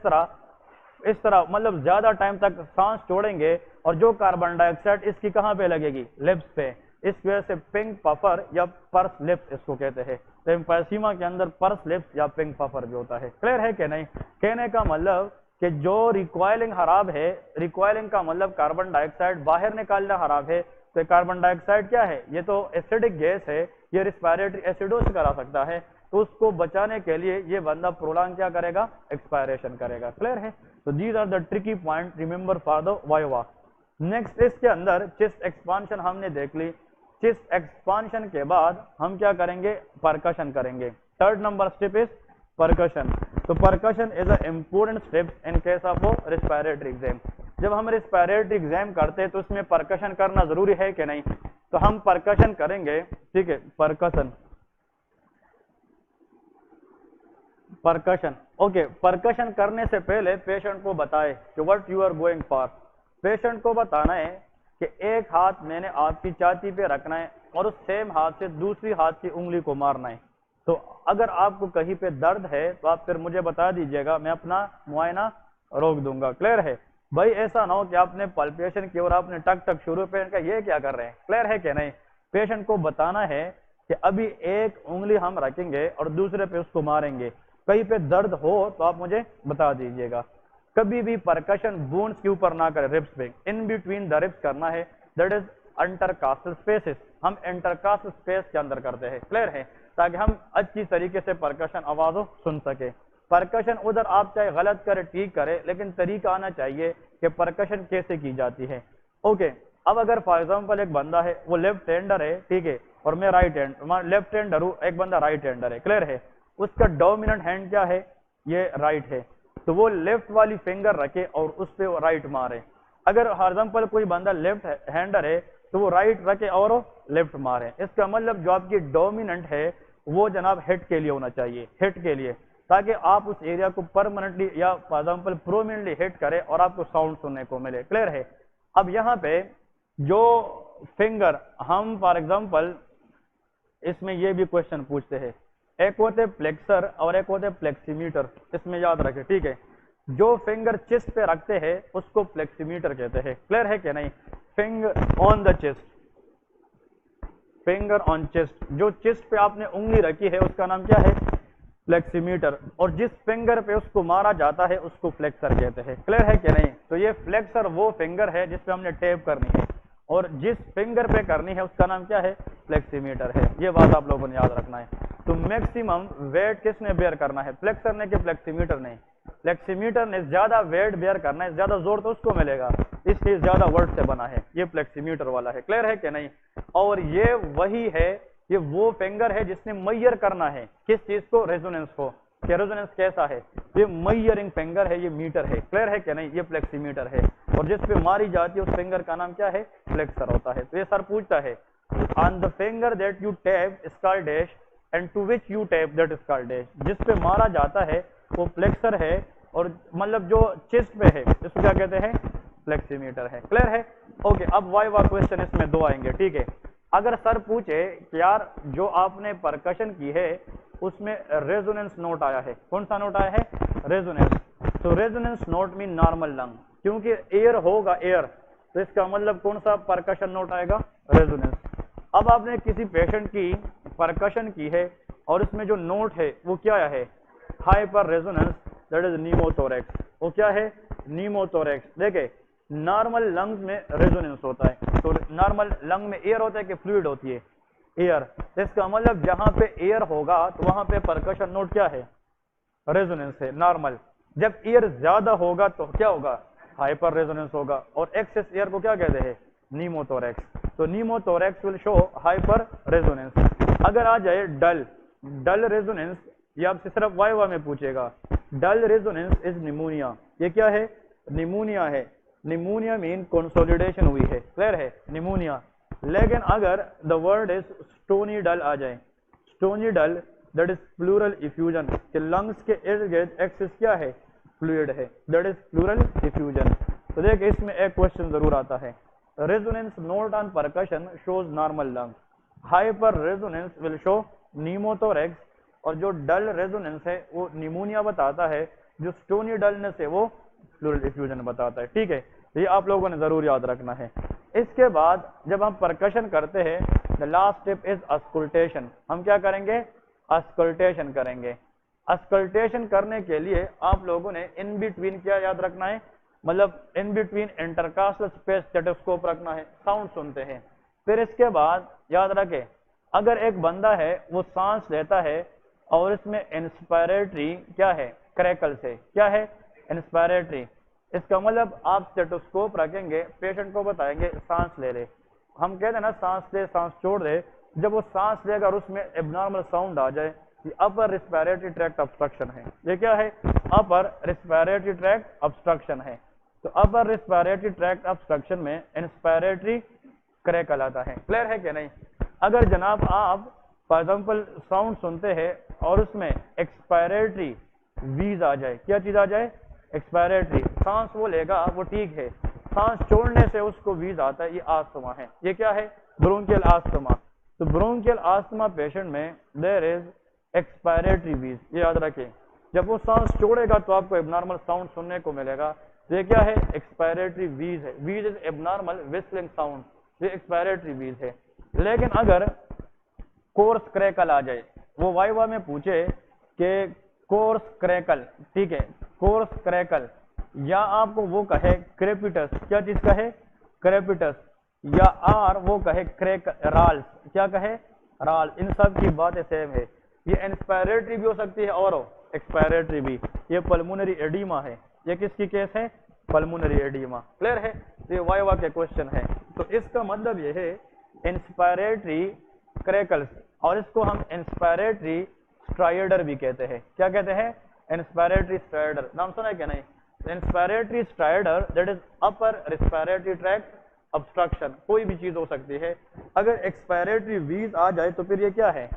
इस तरह मतलब ज्यादा टाइम तक सांस छोड़ेंगे और जो कार्बन डाइऑक्साइड इसकी कहां पे लगेगी, लिप्स पे, इस वजह से पिंक पफर या पर्स लिप्स इसको कहते हैं। तो एम्फाइसीमा के अंदर पर्स लिप्स या पिंक पफर भी होता है। क्लियर है कि नहीं, कहने का मतलब कि जो रिकॉइलिंग खराब है, रिकॉइलिंग का मतलब कार्बन डाइऑक्साइड बाहर निकालना खराब है, तो कार्बन डाइऑक्साइड क्या है, ये तो एसिडिक गैस है, ये रिस्पायरेटरी एसिडोसिस करा सकता है, तो उसको बचाने के लिए ये बंदा प्रोलॉन्ग क्या करेगा, एक्सपायरेशन करेगा। क्लियर है, तो these are the tricky point remember for the viva. Next इसके अंदर चेस्ट एक्सपांशन हमने देख ली, चेस्ट एक्सपांशन के बाद हम क्या करेंगे, परकशन करेंगे। Third number step is percussion. तो percussion is a important step in case of respiratory exam. जब हम रेस्पिरेटरी एग्जाम करते हैं तो उसमें परकशन करना जरूरी है कि नहीं, तो हम परकशन करेंगे, ठीक है। Percussion percussion okay. परकशन करने से पहले पेशेंट को बताए कि what you are going for. Patient को बताना है कि एक हाथ मैंने आपकी छाती पे रखना है और उस सेम हाथ से दूसरी हाथ की उंगली को मारना है। तो अगर आपको कहीं पे दर्द है तो आप फिर मुझे बता दीजिएगा, मैं अपना मुआयना रोक दूंगा। क्लियर है भाई, ऐसा ना हो कि आपने पल्पेशन की और आपने टक टक शुरू पे का ये क्या कर रहे हैं। क्लियर है कि नहीं, पेशेंट को बताना है कि अभी एक उंगली हम रखेंगे और दूसरे पे उसको मारेंगे, कहीं पे दर्द हो तो आप मुझे बता दीजिएगा। कभी भी परकशन बोन्स के ऊपर ना करें, रिब्स पे, इन बिटवीन द रिब्स करना है, दैट इज इंटरकास्टल स्पेसेस। हम इंटरकास्टल स्पेस के अंदर करते हैं। क्लियर है, ताकि हम अच्छी तरीके से परकशन आवाज़ सुन सके। परकशन उधर आप चाहे गलत करे ठीक करे, लेकिन तरीका आना चाहिए कि परकशन कैसे की जाती है। ओके, अब अगर फॉर एग्जांपल एक बंदा है वो लेफ्ट हैंडर है, ठीक है, और मैं राइट हैंड लेफ्ट हैंडर हूँ, एक बंदा राइट हैंडर है, क्लियर है, उसका डोमिनेंट हैंड क्या है, ये राइट है, तो वो लेफ्ट वाली फिंगर रखे और उस पर राइट मारे। अगर फॉर एग्जांपल कोई बंदा लेफ्ट हैंडर है तो वो राइट रखे और लेफ्ट मारे। इसका मतलब जो आपकी डोमिनेंट है वो जनाब हेड के लिए होना चाहिए, हेड के लिए, ताकि आप उस एरिया को परमानेंटली या फॉर एग्जांपल प्रोमिनेंटली हिट करें और आपको साउंड सुनने को मिले, क्लियर है। अब यहाँ पे जो फिंगर हम फॉर एग्जांपल इसमें ये भी क्वेश्चन पूछते हैं, एक होते प्लेक्सर और एक होते फ्लेक्सीमीटर, इसमें याद रखें, ठीक है। जो फिंगर चेस्ट पे रखते हैं उसको फ्लेक्सीमीटर कहते हैं, क्लियर है कि नहीं। Finger on the chest, finger on chest, जो चेस्ट पे आपने उंगली रखी है उसका नाम क्या है, फ्लेक्सीमीटर, और जिस फिंगर पे उसको मारा जाता है उसको फ्लेक्सर कहते हैं, क्लियर है कि नहीं। तो ये फ्लेक्सर वो फिंगर है जिस पे हमने टैप करनी है, और जिस फिंगर पे करनी है उसका नाम क्या है, फ्लेक्सीमीटर है। ये बात आप लोगों ने याद रखना है। तो मैक्सिमम वेट किसने बेयर करना है, फ्लेक्सर ने कि फ्लेक्सीमीटर ने। फ्लेक्सीमीटर ने ज्यादा वेट बेयर करना है, ज्यादा जोर तो उसको मिलेगा, इसलिए ज्यादा वर्ड से बना है, ये फ्लेक्सीमीटर वाला है, क्लियर है कि नहीं। और ये वही है, ये वो फिंगर है जिसने मैयर करना है किस चीज को, रेजोनेंस को, कि रेजोनेंस कैसा है, ये मैयरिंग फिंगर है, ये मीटर है, क्लियर है कि नहीं, ये फ्लेक्सीमीटर है। और जिस पे मारी जाती है उस फिंगर का नाम क्या है, फ्लेक्सर होता है। तो ये सर पूछता है, on the finger that you tap skull dash and to which you tap that skull dash, जिस पे मारा जाता है वो फ्लेक्सर है, और मतलब जो चेस्ट पे है इसको क्या कहते हैं, फ्लेक्सीमीटर है, क्लियर है। ओके, अब वाइवा क्वेश्चन इसमें दो आएंगे, ठीक है। अगर सर पूछे कि यार जो आपने परकशन की है उसमें रेजोनेंस नोट आया है, कौन सा नोट आया है, रेजोनेंस, तो resonance note mean normal lung, क्योंकि एयर होगा एयर, तो इसका मतलब कौन सा परकशन नोट आएगा, रेजोनेंस। अब आपने किसी पेशेंट की परकशन की है और इसमें जो नोट है वो क्या है, हाइपर रेजोनेंस, दैट इज नीमोथोरेक्स, वो क्या है, नीमोथोरेक्स। देखे नॉर्मल लंग्स में रेजोनेंस होता है, तो नॉर्मल लंग में एयर होता है कि फ्लूइड होती है, एयर, तो इसका मतलब जहां पे एयर होगा तो वहां पे परकशन नोट क्या है, रेजोनेंस है, नॉर्मल। जब एयर ज्यादा होगा तो क्या होगा, हाइपर रेजोनेंस होगा, और एक्सेस एयर को क्या कहते हैं, नीमोथोरेक्स। तो नीमोथोरेक्स विल शो हाइपर रेजोनेंस। अगर आ जाए डल, डल रेजोनेंस, ये आपसे सिर्फ वाइवा में पूछेगा, डल रेजोनेंस इज निमोनिया, ये क्या है, निमोनिया है। निमोनिया मीन कंसोलिडेशन हुई है, क्लियर है, निमोनिया। लेकिन अगर the word is stony dull आ जाए, stony dull that is pleural effusion, कि लंग्स के इर्द गिर्द एक्सिस क्या है, फ्लूइड है, दैट इज प्लूरल इफ्यूजन। तो देख इसमें एक क्वेश्चन जरूर आता है, resonance note on percussion shows normal lung, hyper resonance will show नीमोथोरेक्स, और जो डल रेजोनेंस है वो निमोनिया बताता है, जो स्टोनी डलनेस है वो प्लूरल इफ्यूजन बताता है, ठीक है। तो ये आप लोगों ने जरूर याद रखना है। इसके बाद जब हम परकशन करते हैं, द लास्ट स्टेप इज अस्कुल्टेशन, हम क्या करेंगे, अस्कुल्टेशन करेंगे। अस्कुल्टेशन करने के लिए आप लोगों ने इन बिटवीन क्या याद रखना है, मतलब in between intercostal space stethoscope रखना है, साउंड सुनते हैं। फिर इसके बाद याद रखें, अगर एक बंदा है वो सांस लेता है और इसमें इंस्पायरेटरी क्या है, क्रैकल से, क्या है, इंस्पायरेटरी, इसका मतलब आप स्टेथोस्कोप रखेंगे, पेशेंट को बताएंगे सांस ले ले, हम कहते हैं ना सांस ले सांस छोड़ दे, जब वो सांस लेगा और उसमें एबनॉर्मल साउंड आ जाए, ये अपर रिस्पायरेटरी ट्रैक्ट ऑब्स्ट्रक्शन है। ये क्या है, अपर रिस्पायरेटरी ट्रैक्ट ऑब्स्ट्रक्शन है। तो अपर रिस्पायरेटरी ट्रैक्ट ऑब्स्ट्रक्शन में इंस्पायरेटरी क्रैकल आता है, क्लियर है कि नहीं। अगर जनाब आप फॉर एग्जाम्पल साउंड सुनते हैं और उसमें एक्सपायरेटरी वीज आ जाए, क्या चीज आ जाए, एक्सपायरेटरी, सांस वो लेगा वो ठीक है, सांस छोड़ने से उसको वीज आता है, ये आस्थमा है, ये क्या है, ब्रोंकियल आस्थमा। तो ब्रोंकियल आस्थमा पेशेंट में देयर इज एक्सपायरेटरी वीज, ये याद रखें। जब वो सांस छोड़ेगा तो आपको एबनॉर्मल साउंड सुनने को मिलेगा, ये क्या है, एक्सपायरेटरी वीज है, वीज इज एबनॉर्मल विस्लिंग साउंड, ये एक्सपायरेटरी वीज है। लेकिन अगर कोर्स क्रैकल आ जाए, वो वाइवा में पूछे कि कोर्स क्रैकल, ठीक है, कोर्स क्रैकल, या आपको वो कहे क्रेपिटस, क्या चीज कहे, क्रेपिटस, या आर वो कहे क्रैक राल्स, क्या कहे, राल, इन सब की बातें सेम है। ये इंस्पायरेटरी भी हो सकती है और एक्सपायरेटरी भी। ये पल्मोनरी एडिमा है। ये किसकी केस है? Pulmonary oedema. क्लियर है? ये वाइवा के क्वेश्चन है। तो इसका मतलब ये है इंस्पायरेटरी क्रैकल्स, और इसको हम इंस्पायरेटरी स्ट्राइडर भी कहते हैं। क्या कहते हैं? Inspiratory strider. नाम सुना है क्या? नहीं। Inspiratory strider that is upper respiratory tract obstruction, कोई भी चीज हो सकती है। अगर एक्सपायरेटरी वीज आ जाए तो फिर ये क्या है?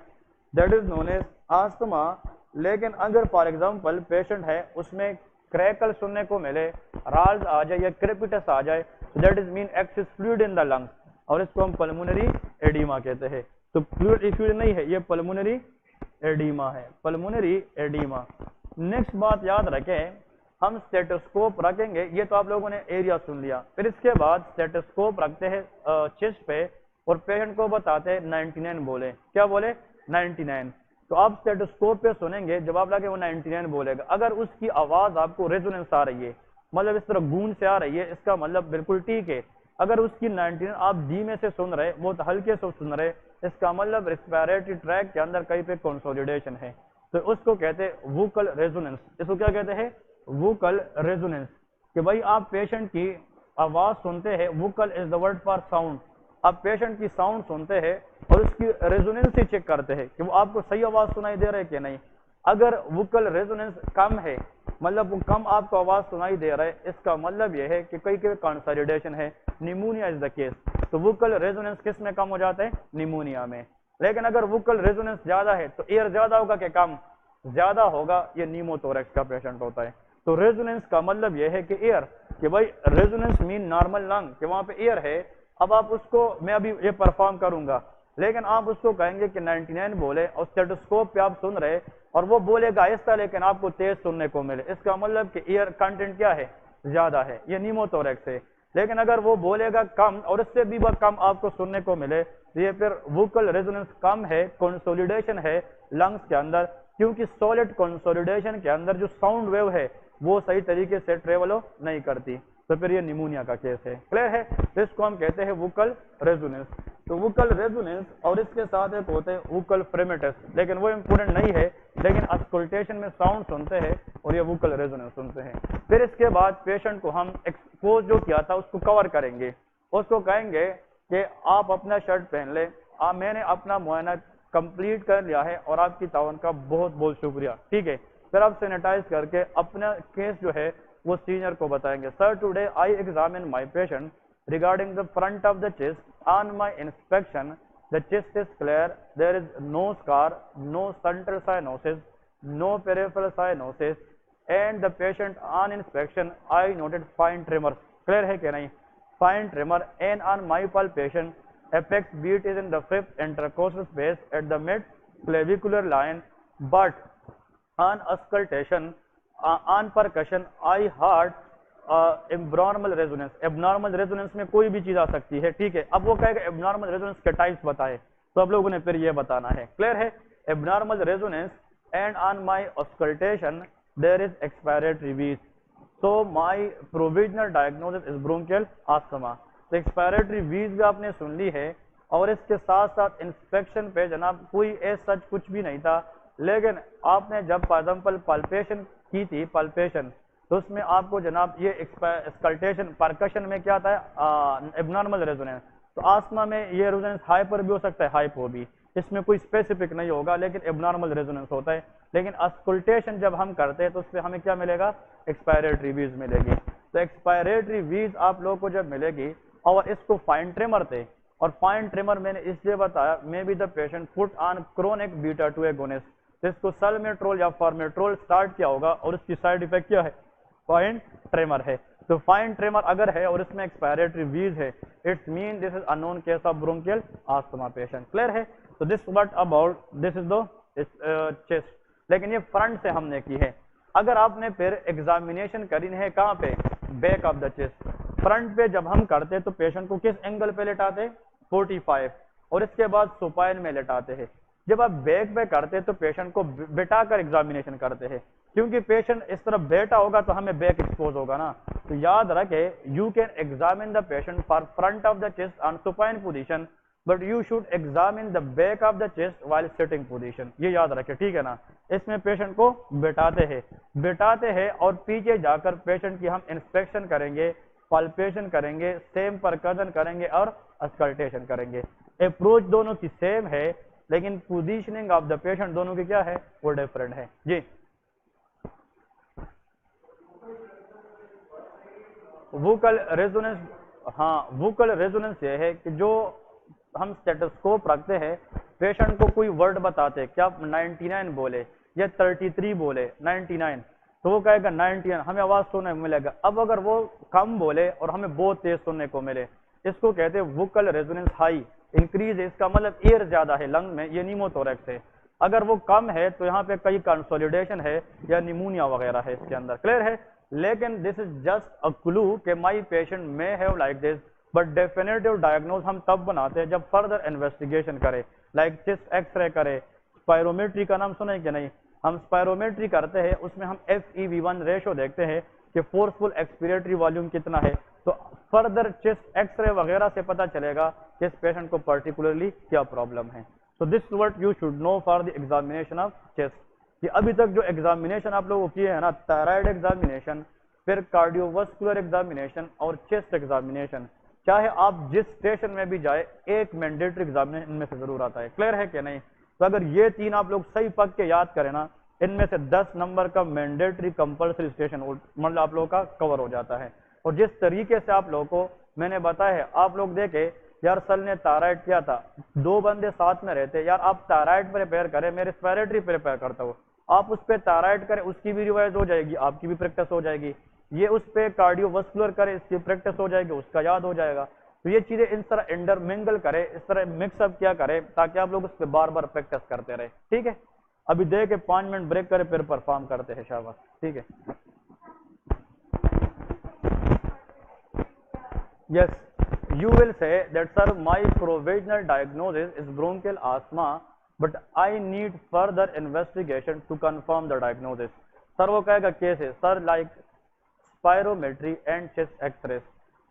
That is known as asthma. लेकिन अगर फॉर एग्जांपल पेशेंट है उसमें क्रैकल सुनने को मिले, राल्स आ जाए या क्रेपिटस आ जाए, तो that is mean access fluid in the lungs, और इसको हम पल्मोनरी एडिमा कहते हैं। तो फ्लूइड नहीं है, ये पल्मोनरी एडिमा है, पल्मोनरी एडिमा। नेक्स्ट बात याद रखें, हम स्टेटोस्कोप रखेंगे। ये तो आप लोगों ने एरिया सुन लिया। फिर इसके बाद स्टेटोस्कोप रखते हैं चेस्ट पे और पेशेंट को बताते हैं 99 बोले। क्या बोले? 99। तो आप स्टेटोस्कोप पे सुनेंगे, जवाब लगे वो 99 बोलेगा। अगर उसकी आवाज आपको रेजोनेंस आ रही है, मतलब इस तरह गूंज से आ रही है, इसका मतलब बिल्कुल ठीक है। अगर उसकी 99 आप धीमे से सुन रहे, बहुत हल्के से सुन रहे, इसका मतलब रेस्पिरेटरी ट्रैक के अंदर कहीं पे कंसोलिडेशन है। तो उसको कहते हैं वोकल रेजोनेंस। इसको क्या कहते हैं? Vocal resonance. कि भाई आप पेशेंट की आवाज सुनते हैं, vocal is the word for sound. आप पेशेंट की साउंड सुनते हैं और उसकी रेजोनेंस ही चेक करते हैं कि वो आपको सही आवाज सुनाई दे रहा है कि नहीं। अगर वोकल रेजोनेंस कम है, मतलब वो कम आपको आवाज सुनाई दे रहा है, इसका मतलब यह है कि कहीं कहीं कंसोलिडेशन है, निमोनिया इज द केस। तो वोकल रेजोनेंस किस में कम हो जाता है? निमोनिया में। लेकिन अगर वोकल रेजोनेंस ज्यादा है तो एयर ज्यादा होगा कि कम? ज्यादा होगा। ये नीमोथोरेक्स का पेशेंट होता है। तो रेजोनेंस का मतलब यह है कि एयर, कि भाई रेजोनेंस मीन नॉर्मल लंग, कि वहां पे एयर है। अब आप उसको, मैं अभी ये परफॉर्म करूंगा, लेकिन आप उसको कहेंगे कि 99 बोले और स्टेटोस्कोप पे आप सुन रहे और वो बोलेगा आहिस्ता लेकिन आपको तेज सुनने को मिले, इसका मतलब कि एयर कंटेंट क्या है? ज्यादा है। ये नीमोथोरेक्स है। लेकिन अगर वो बोलेगा कम और इससे भी कम आपको सुनने को मिले, तो ये फिर वोकल रेजोनेंस कम है, कंसोलिडेशन है लंग्स के अंदर। क्योंकि सॉलिड कंसोलिडेशन के अंदर जो साउंड वेव है वो सही तरीके से ट्रेवल नहीं करती, तो फिर ये निमोनिया का केस है। क्लियर है? तो इसको हम कहते हैं वोकल रेजोनेंस। तो वोकल रेजोनेंस और इसके साथ एक होते हैं वोकल फ्रेमेटस, लेकिन वो इंपोर्टेंट नहीं है। लेकिन अस्कल्टेशन में साउंड सुनते हैं और ये वोकल रेजोनेंस सुनते हैं। फिर इसके बाद पेशेंट को हम एक्सपोज जो किया था उसको कवर करेंगे। उसको कहेंगे कि आप अपना शर्ट पहन ले, मैंने अपना मुआयना कंप्लीट कर लिया है और आपकी तावन का बहुत बहुत शुक्रिया। ठीक है? फिर आप सैनिटाइज करके अपना केस जो है वो सीनियर को बताएंगे। Sir, today I examine my patient regarding the front of the chest. On my inspection the chest is clear, there is no scar, no central cyanosis, no peripheral cyanosis, and the patient on inspection I noted fine tremor. Clear है कि नहीं? Fine tremor. And on my palpation apex beat is in the fifth intercostal space at the mid clavicular line, but on auscultation, on percussion I heard abnormal resonance। abnormal resonance में कोई भी चीज आ सकती है। ठीक है? अब वो कहेगा abnormal resonance के टाइप्स बताए, तो अब लोगों ने फिर ये बताना है। क्लियर है? abnormal resonance and on my auscultation there is expiratory wheeze, so my provisional diagnosis is bronchial asthma। तो एक्सपायरेटरी वीज भी आपने सुन ली है, और इसके साथ साथ इंस्पेक्शन पे जनाब कोई ऐसा सच कुछ भी नहीं था। लेकिन आपने जब फॉर एग्जाम्पल पाल्पेशन की थी, पाल्पेशन, तो उसमें आपको जनाब ये एक्सकल्टेशन, परकशन में क्या था? Abnormal resonance. तो आस्मा में ये रेजोनेंस हाइपर भी हो सकता है, हाइपो भी, इसमें कोई स्पेसिफिक नहीं होगा, लेकिन एबनॉर्मल रेजोनेंस होता है। लेकिन अस्कुल्टेशन जब हम करते हैं तो उससे हमें क्या मिलेगा? एक्सपायरेटरी वीज मिलेगी। तो एक्सपायरेटरी वीज आप लोगों को जब मिलेगी, और इसको फाइन ट्रेमर थे, और फाइन ट्रेमर मैंने इसलिए बताया, मे be the patient put on chronic beta 2 agonist. तो इसको सल्मेट्रोल या फॉर्मेट्रोल स्टार्ट किया होगा और उसकी साइड इफेक्ट क्या है? फाइन ट्रेमर है। तो फाइन ट्रेमर अगर है और इसमें एक्सपायरेटरी वीज है, it's mean this is unknown case of bronchial asthma patient. Clear है? तो this what about this is the chest. लेकिन ये फ्रंट से हमने की है। अगर आपने फिर एग्जामिनेशन करी है कहाँ पे? Back of the chest. Front पे जब हम करते तो पेशेंट को किस एंगल पे लेटाते? 45, और इसके बाद सुपाइन में लेटाते हैं। जब आप बैक पे करते तो पेशेंट को बिठा कर एग्जामिनेशन करते हैं, क्योंकि पेशेंट इस तरफ बैठा होगा तो हमें बैक एक्सपोज होगा ना। तो याद रखे, you can examine the patient for front of the chest on supine position but you should examine the back of the chest while sitting position, ये याद रखें, ठीक है ना। इसमें पेशेंट को बिठाते हैं और पीछे जाकर पेशेंट की हम इंस्पेक्शन करेंगे, पाल्पेशन करेंगे, सेम परकशन करेंगे और अस्कल्टेशन करेंगे। अप्रोच दोनों की सेम है लेकिन पोजीशनिंग ऑफ द पेशेंट दोनों की क्या है, वो डिफरेंट है जी। वोकल रेजोनेंस, हाँ वोकल रेजोनेंस ये है कि जो हम स्टेटोस्कोप रखते हैं, पेशेंट को कोई वर्ड बताते हैं, क्या 99 बोले या 33 बोले 99, तो वो कहेगा 91, हमें आवाज सुनने को मिलेगा। अब अगर वो कम बोले और हमें बहुत तेज सुनने को मिले, इसको कहते हैं वोकल रेजोनेंस हाई, इंक्रीज है, इसका मतलब एयर ज्यादा है लंग में, ये न्यूमोथोरैक्स है। अगर वो कम है तो यहाँ पे कई कंसोलिडेशन है या निमोनिया वगैरह है इसके अंदर, क्लियर है। लेकिन this is just a clue कि my patient may have like this, but definitive diagnose हम तब बनाते हैं जब फर्दर इन्वेस्टिगेशन करें, लाइक चेस्ट एक्सरे करे, स्पायरोमेट्री का नाम सुने कि नहीं, हम स्पायरोमेट्री करते हैं, उसमें हम FEV1 रेशो देखते हैं कि फोर्सफुल एक्सपिरेटरी वॉल्यूम कितना है, तो फर्दर चेस्ट एक्सरे वगैरह से पता चलेगा कि इस पेशेंट को पर्टिकुलरली क्या प्रॉब्लम है। तो this what you should know for the examination of chest. कि अभी तक जो एग्जामिनेशन आप लोगों किए हैं ना, थायराइड एग्जामिनेशन, फिर कार्डियोवास्कुलर एग्जामिनेशन और चेस्ट एग्जामिनेशन, चाहे आप जिस स्टेशन में भी जाए, एक मैंडेटरी एग्जामिनेशन इनमें से जरूर आता है, क्लियर है कि नहीं। तो अगर ये 3 आप लोग सही पक के याद करें ना, इनमें से 10 नंबर का मैंडेटरी कंपल्सरी स्टेशन मतलब आप लोगों का कवर हो जाता है। और जिस तरीके से आप लोगों को मैंने बताया है, आप लोग देखे यार सर ने थायराइड किया था, 2 बंदे साथ में रहते, यार आप थायराइड प्रिपेयर करें, मैं रेस्पिरेटरी प्रिपेयर करता हूँ, आप उस पर थायराइड करें, उसकी भी रिवाइज हो जाएगी, आपकी भी प्रैक्टिस हो जाएगी। ये उस पर कार्डियोवास्कुलर करें, इसकी प्रैक्टिस हो जाएगी, उसका याद हो जाएगा। तो ये चीजें इस तरह इंटरमिंगल करें, इस तरह मिक्सअप क्या करें, ताकि आप लोग उस पर बार बार प्रैक्टिस करते रहे, ठीक है। अभी दे के 5 मिनट ब्रेक करें, फिर परफॉर्म करते हैं, शाबाश, ठीक है। Yes, you will say that sir my provisional diagnosis is bronchial asthma but I need further investigation to confirm the diagnosis। Sir वो कहेगा कैसे, sir like spirometry and chest x-rays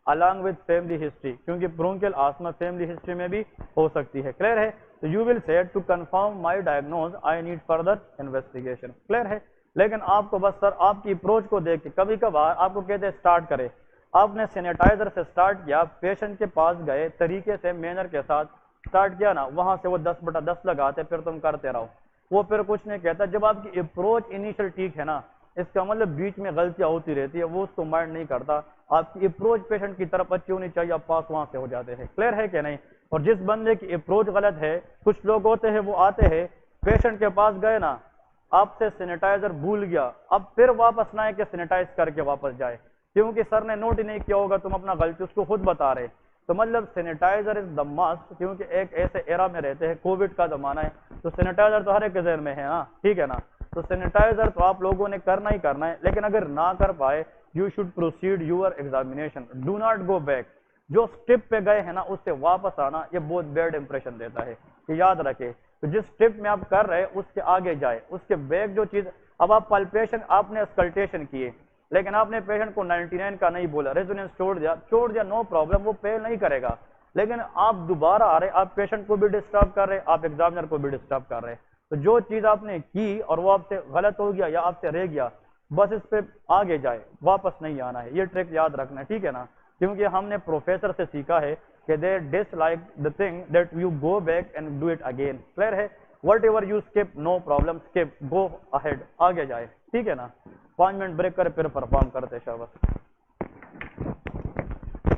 along with family history, क्योंकि bronchial asthma family history में भी हो सकती है, clear है। तो you will say to confirm my diagnosis I need further investigation, clear है। लेकिन आपको बस सर आपकी अप्रोच को देख के कभी कभार आपको कहते हैं स्टार्ट करें, आपने सैनिटाइजर से स्टार्ट किया, पेशेंट के पास गए, तरीके से मैनर के साथ स्टार्ट किया ना, वहां से वो 10/10 लगाते, फिर तुम करते रहो, वो फिर कुछ नहीं कहता। जब आपकी अप्रोच इनिशियल ठीक है ना, इसका मतलब बीच में गलतियां होती रहती है, वो उसको माइंड नहीं करता। आपकी अप्रोच पेशेंट की तरफ अच्छी होनी चाहिए, आप पास वहां से हो जाते हैं, क्लियर है कि नहीं। और जिस बंदे की अप्रोच गलत है, कुछ लोग होते हैं वो आते हैं, पेशेंट के पास गए ना, आपसे सैनिटाइजर भूल गया, अब फिर वापस ना आए कि सैनिटाइज करके वापस जाए, क्योंकि सर ने नोट ही नहीं किया होगा, तुम अपना गलती उसको खुद बता रहे। तो मतलब सैनिटाइजर इज द मस्ट, क्योंकि एक ऐसे एरा में रहते हैं, कोविड का जमाना है, तो सैनिटाइजर तो हर एक के जहन में है ना, ठीक है ना। तो सैनिटाइजर तो आप लोगों ने करना ही करना है, लेकिन अगर ना कर पाए, you should proceed your examination, do not go back. जो स्टेप पे गए हैं ना, उससे वापस आना, ये बहुत बैड इंप्रेशन देता है, कि याद रखे। तो जिस स्टेप में आप कर रहे हैं उसके आगे जाए, उसके बैक जो चीज, अब आप पल्पेशन, आपने स्कल्टेशन किए, लेकिन आपने पेशेंट को 99 का नहीं बोला, रेजोनेंस छोड़ दिया, नो प्रॉब्लम, वो फेल नहीं करेगा। लेकिन आप दोबारा आ रहे, आप पेशेंट को भी डिस्टर्ब कर रहे, आप एग्जामिनर को भी डिस्टर्ब कर रहे। तो जो चीज आपने की और वो आपसे गलत हो गया या आपसे रह गया, बस इस पे आगे जाए, वापस नहीं आना है, ये ट्रिक याद रखना है, ठीक है ना। क्योंकि हमने प्रोफेसर से सीखा है कि they dislike the thing that you go back and do it again, clear है। Whatever you skip, no problem, skip, go ahead, आगे जाए, ठीक है ना। 5 मिनट ब्रेक कर फिर परफॉर्म करते शाबाश।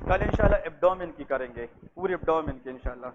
कल इंशाल्लाह एब्डोमेन की करेंगे, पूरी एब्डोमेन की इंशाल्लाह।